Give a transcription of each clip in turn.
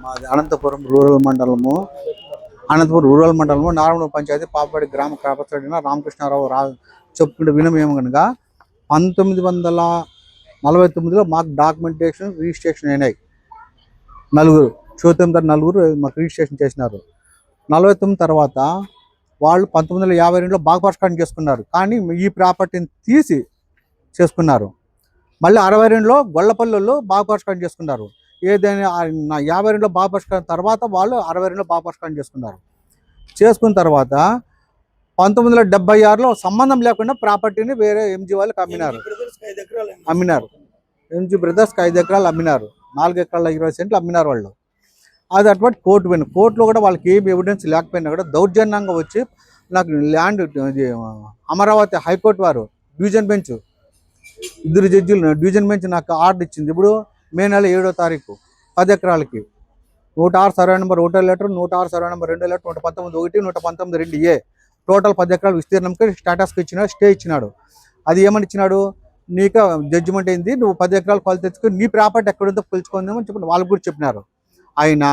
మాది అనంతపురం రూరల్ మండలము నారాయణ పంచాయతీ పాపడి గ్రామ కాపసడిన రామకృష్ణారావు చెప్పుకుంటే వినమేమో కనుక 1949లో మాకు డాక్యుమెంటేషన్ రిజిస్ట్రేషన్ అయినాయి. నలుగురు మాకు రిజిస్ట్రేషన్ చేసినారు. 49 తర్వాత వాళ్ళు 1952లో భాగపరిష్కారం చేసుకున్నారు. కానీ ఈ ప్రాపర్టీని తీసి చేసుకున్నారు. మళ్ళీ 62లో గొల్లపల్లిలో భాగపరిష్కారం చేసుకున్నారు. ఏదైనా 52లో భాగపరిష్కారం తర్వాత వాళ్ళు 62లో భాగపరిష్కారం చేసుకున్న తర్వాత 1976లో సంబంధం లేకుండా ప్రాపర్టీని వేరే ఎంజీ వాళ్ళకి అమ్మినారు. ఎంజీ బ్రదర్స్కి 5 ఎకరాలు అమ్మినారు. 4 ఎకరాల 20 సెంట్లు అమ్మినారు వాళ్ళు. అది అటువంటి కోర్టు పోయిన కోర్టులో కూడా వాళ్ళకి ఏమి ఎవిడెన్స్ లేకపోయినా కూడా దౌర్జన్యంగా వచ్చి నాకు ల్యాండ్ అమరావతి హైకోర్టు వారు డివిజన్ బెంచ్ 2 జడ్జిలు డివిజన్ బెంచ్ నాకు ఆర్డర్ ఇచ్చింది. ఇప్పుడు మే నెల 7వ తారీఖు 10 ఎకరాలకి 106 survey number 1 letter, 106 survey number 2 letter, 119 119 2A total 10 ఎకరాల విస్తీర్ణంకి స్టాటస్కి ఇచ్చినాడు, స్టే ఇచ్చినాడు. అది ఏమని ఇచ్చినాడు, నీకు జడ్జిమెంట్ అయింది, నువ్వు 10 ఎకరాలు కొలు తెచ్చుకొని నీ ప్రాపర్టీ ఎక్కడుందో కొలుచుకుందామని చెప్పి వాళ్ళకు కూడా చెప్పినారు. ఆయన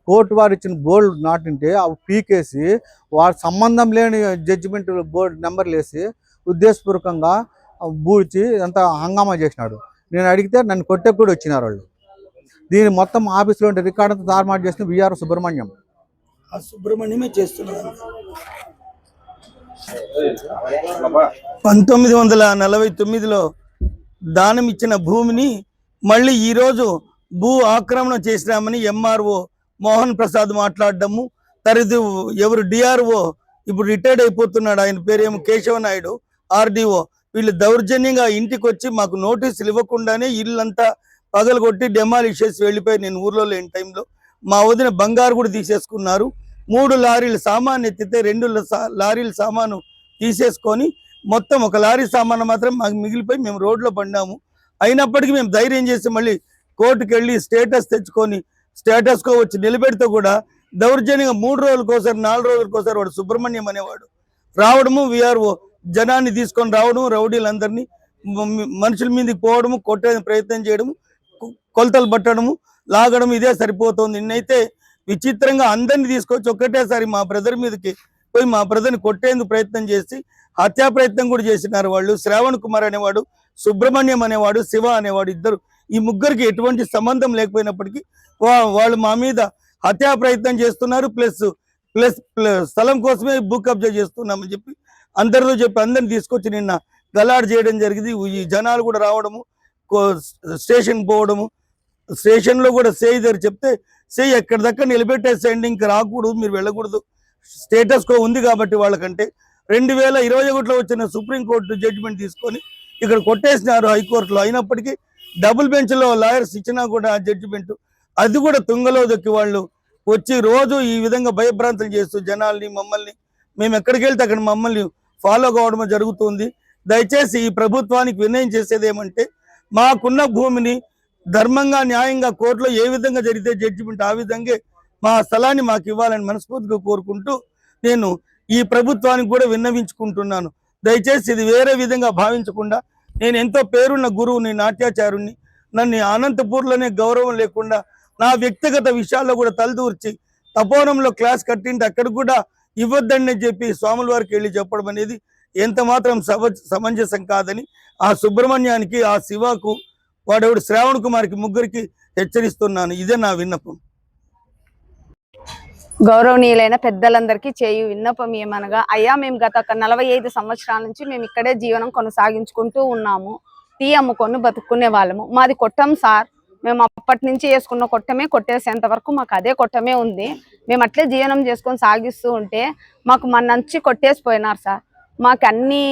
కోర్టు వారు ఇచ్చిన బోర్డు నాటింటే అవి పీకేసి వారు సంబంధం లేని జడ్జిమెంట్ బోర్డు నెంబర్లు వేసి ఉద్దేశపూర్వకంగా బూడ్చి అంత హంగామా చేసినాడు. నేను అడిగితే నన్ను కొట్టే కూడా వచ్చినారు వాళ్ళు. దీని మొత్తం ఆఫీస్లో ఉంటే రికార్డు అంతా తారుమారు చేసిన విఆర్ సుబ్రహ్మణ్యం. ఆ సుబ్రహ్మణ్యమే చేస్తున్నాడు. 1949లో దానం ఇచ్చిన భూమిని మళ్ళీ ఈరోజు భూ ఆక్రమణ చేసినామని ఎంఆర్ఓ మోహన్ ప్రసాద్ మాట్లాడడము, తరచు ఎవరు డిఆర్ఓ ఇప్పుడు రిటైర్డ్ అయిపోతున్నాడు, ఆయన పేరేమో కేశవనాయుడు ఆర్డీఓ, వీళ్ళు దౌర్జన్యంగా ఇంటికి వచ్చి మాకు నోటీసులు ఇవ్వకుండానే ఇల్లంతా పగలగొట్టి డెమాలిష్ చేసి వెళ్ళిపోయి నేను ఊర్లో లేని టైంలో మా వదిన బంగారు కూడా తీసేసుకున్నారు. 3 లారీలు సామాను ఎత్తితే 2 లారీల సామాను తీసేసుకొని మొత్తం 1 లారీ సామాను మాత్రం మాకు మిగిలిపోయి మేము రోడ్లో పడినాము. అయినప్పటికీ మేము ధైర్యం చేసి మళ్ళీ కోర్టుకు వెళ్ళి స్టేటస్ తెచ్చుకొని స్టేటస్కో వచ్చి నిలబెడితే కూడా దౌర్జన్యంగా 3 రోజులకోసారి 4 రోజులకోసారి వాడు సుబ్రహ్మణ్యం అనేవాడు రావడము, విఆర్ఓ జనాన్ని తీసుకొని రావడము, రౌడీలందరినీ మనుషుల మీదకి పోవడము, కొట్టే ప్రయత్నం చేయడము, కొలతలు పట్టడము, లాగడం, ఇదే సరిపోతుంది. నిన్నైతే విచిత్రంగా అందరినీ తీసుకొచ్చి ఒక్కటేసారి మా బ్రదర్ మీదకి పోయి మా బ్రదర్ని కొట్టేందుకు ప్రయత్నం చేసి హత్యా ప్రయత్నం కూడా చేసినారు వాళ్ళు. శ్రావణ్ కుమార్ అనేవాడు, సుబ్రహ్మణ్యం అనేవాడు, శివ అనేవాడు, ఇద్దరు. ఈ ముగ్గురికి ఎటువంటి సంబంధం లేకపోయినప్పటికీ వాళ్ళు మా మీద హత్యా ప్రయత్నం చేస్తున్నారు. ప్లస్ స్థలం కోసమే భూ కబ్జా చేస్తున్నామని చెప్పి అందరితో చెప్పి అందరిని తీసుకొచ్చి నిన్న గలాడ్ చేయడం జరిగింది. ఈ జనాలు కూడా రావడము, స్టేషన్ పోవడము, స్టేషన్లో కూడా సేయి దగ్గర చెప్తే సేయి ఎక్కడి దగ్గర నిలబెట్టేసేయండి, ఇంకా రాకూడదు, మీరు వెళ్ళకూడదు, స్టేటస్ కో ఉంది కాబట్టి వాళ్ళకంటే 2021లో వచ్చిన సుప్రీంకోర్టు జడ్జిమెంట్ తీసుకొని ఇక్కడ కొట్టేసినారు హైకోర్టులో. అయినప్పటికీ డబుల్ బెంచ్లో లాయర్స్ ఇచ్చినా కూడా ఆ జడ్జిమెంట్ అది కూడా తుంగలో దొక్కి వాళ్ళు వచ్చి రోజు ఈ విధంగా భయభ్రాంతులు చేస్తూ జనాల్ని, మమ్మల్ని, మేము ఎక్కడికి వెళ్తే అక్కడ మమ్మల్ని ఫాలో కావడం జరుగుతుంది. దయచేసి ఈ ప్రభుత్వానికి వినయం చేసేది ఏమంటే మాకున్న భూమిని ధర్మంగా న్యాయంగా కోర్టులో ఏ విధంగా జరిగితే జడ్జిమెంట్ ఆ విధంగా మా స్థలాన్ని మాకు ఇవ్వాలని మనస్ఫూర్తిగా కోరుకుంటూ నేను ఈ ప్రభుత్వానికి కూడా విన్నవించుకుంటున్నాను. దయచేసి ఇది వేరే విధంగా భావించకుండా, నేను ఎంతో పేరున్న గురువుని, నాట్యాచారుణ్ణి, నన్ను అనంతపూర్లోనే గౌరవం లేకుండా నా వ్యక్తిగత విషయాల్లో కూడా తలదూర్చి తపోవనంలో క్లాస్ కట్టింటే అక్కడ కూడా ఇవ్వద్దని చెప్పి స్వాముల వారికి వెళ్ళి చెప్పడం అనేది ఎంత మాత్రం సమంజసం కాదని ఆ సుబ్రహ్మణ్యానికి, ఆ శివకు, వాడెవడు శ్రావణ్ కుమార్కి, ముగ్గురికి హెచ్చరిస్తున్నాను. ఇదే నా విన్నపం. గౌరవనీయులైన పెద్దలందరికీ చేయు విన్నపం ఏమనగా, అయ్యా మేము గత 45 సంవత్సరాల నుంచి మేము ఇక్కడే జీవనం కొనసాగించుకుంటూ ఉన్నాము. టీ అమ్ముకొని బతుక్కునే వాళ్ళము. మాది కొట్టం సార్. మేము అప్పటి నుంచి వేసుకున్న కొట్టమే, కొట్టేసేంత వరకు మాకు అదే కొట్టమే ఉంది. మేము అట్లే జీవనం చేసుకొని సాగిస్తూ ఉంటే మాకు నుంచి కొట్టేసిపోయినారు సార్. మాకు అన్నీ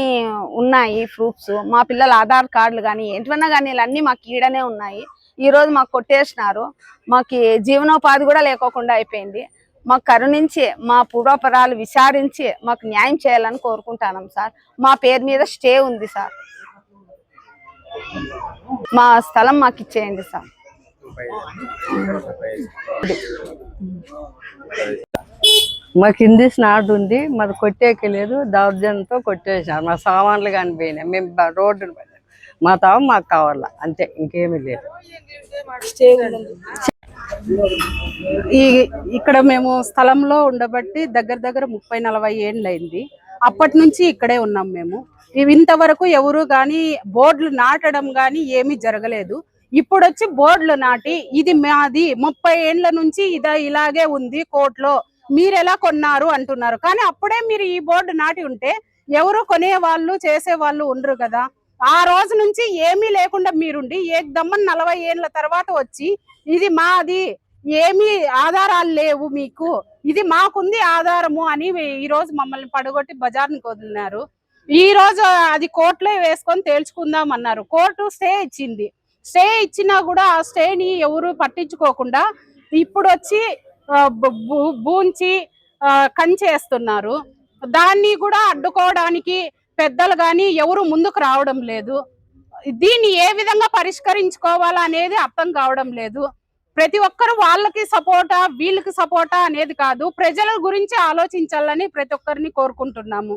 ఉన్నాయి ప్రూఫ్స్, మా పిల్లల ఆధార్ కార్డులు కానీ ఏంటివన్నా కానీ అన్నీ మాకు ఈడనే ఉన్నాయి. ఈరోజు మాకు కొట్టేసినారు. మాకు జీవనోపాధి కూడా లేకోకుండా అయిపోయింది. మాకు కరుణించి మా పూర్వపరాలు విచారించి మాకు న్యాయం చేయాలని కోరుకుంటున్నాం సార్. మా పేరు మీద స్టే ఉంది సార్. మా స్థలం మాకు ఇచ్చేయండి సార్. మాకు హిందీ స్నాట్ ఉంది, మాది కొట్టేకి లేదు, దౌర్జన్యంతో కొట్టేసారు. మా సామాన్లు కానీ పోయినాయి, మేము రోడ్డు మా తావ మాకు కావాలా అంతే, ఇంకేమీ లేదు. ఈ ఇక్కడ మేము స్థలంలో ఉండబట్టి దగ్గర దగ్గర 30-40 ఏళ్ళు అయింది. అప్పటి నుంచి ఇక్కడే ఉన్నాం మేము. ఇంతవరకు ఎవరు కానీ బోర్డులు నాటడం కానీ ఏమీ జరగలేదు. ఇప్పుడు వచ్చి బోర్డులు నాటి ఇది మాది 30 ఏళ్ల నుంచి ఇలాగే ఉంది కోర్టులో, మీరు ఎలా కొన్నారు అంటున్నారు. కానీ అప్పుడే మీరు ఈ బోర్డు నాటి ఉంటే ఎవరు కొనే వాళ్ళు చేసే వాళ్ళు ఉండరు కదా. ఆ రోజు నుంచి ఏమీ లేకుండా మీరుండి ఏకదమ్మని 40 ఏళ్ల తర్వాత వచ్చి ఇది మాది, ఏమీ ఆధారాలు లేవు మీకు, ఇది మాకుంది ఆధారము అని ఈ రోజు మమ్మల్ని పడగొట్టి బజార్నికి వదిలినారు. ఈ రోజు అది కోర్టులో వేసుకొని తేల్చుకుందాం అన్నారు. కోర్టు స్టే ఇచ్చింది. స్టే ఇచ్చినా కూడా ఆ స్టేని ఎవరు పట్టించుకోకుండా ఇప్పుడు వచ్చి బూంచి కంచేస్తున్నారు. దాన్ని కూడా అడ్డుకోవడానికి పెద్దలు కానీ ఎవరు ముందుకు రావడం లేదు. దీన్ని ఏ విధంగా పరిష్కరించుకోవాలా అనేది అర్థం కావడం లేదు. ప్రతి ఒక్కరు వాళ్ళకి సపోర్టా వీళ్ళకి సపోర్టా అనేది కాదు, ప్రజల గురించి ఆలోచించాలని ప్రతి ఒక్కరిని కోరుకుంటున్నాము.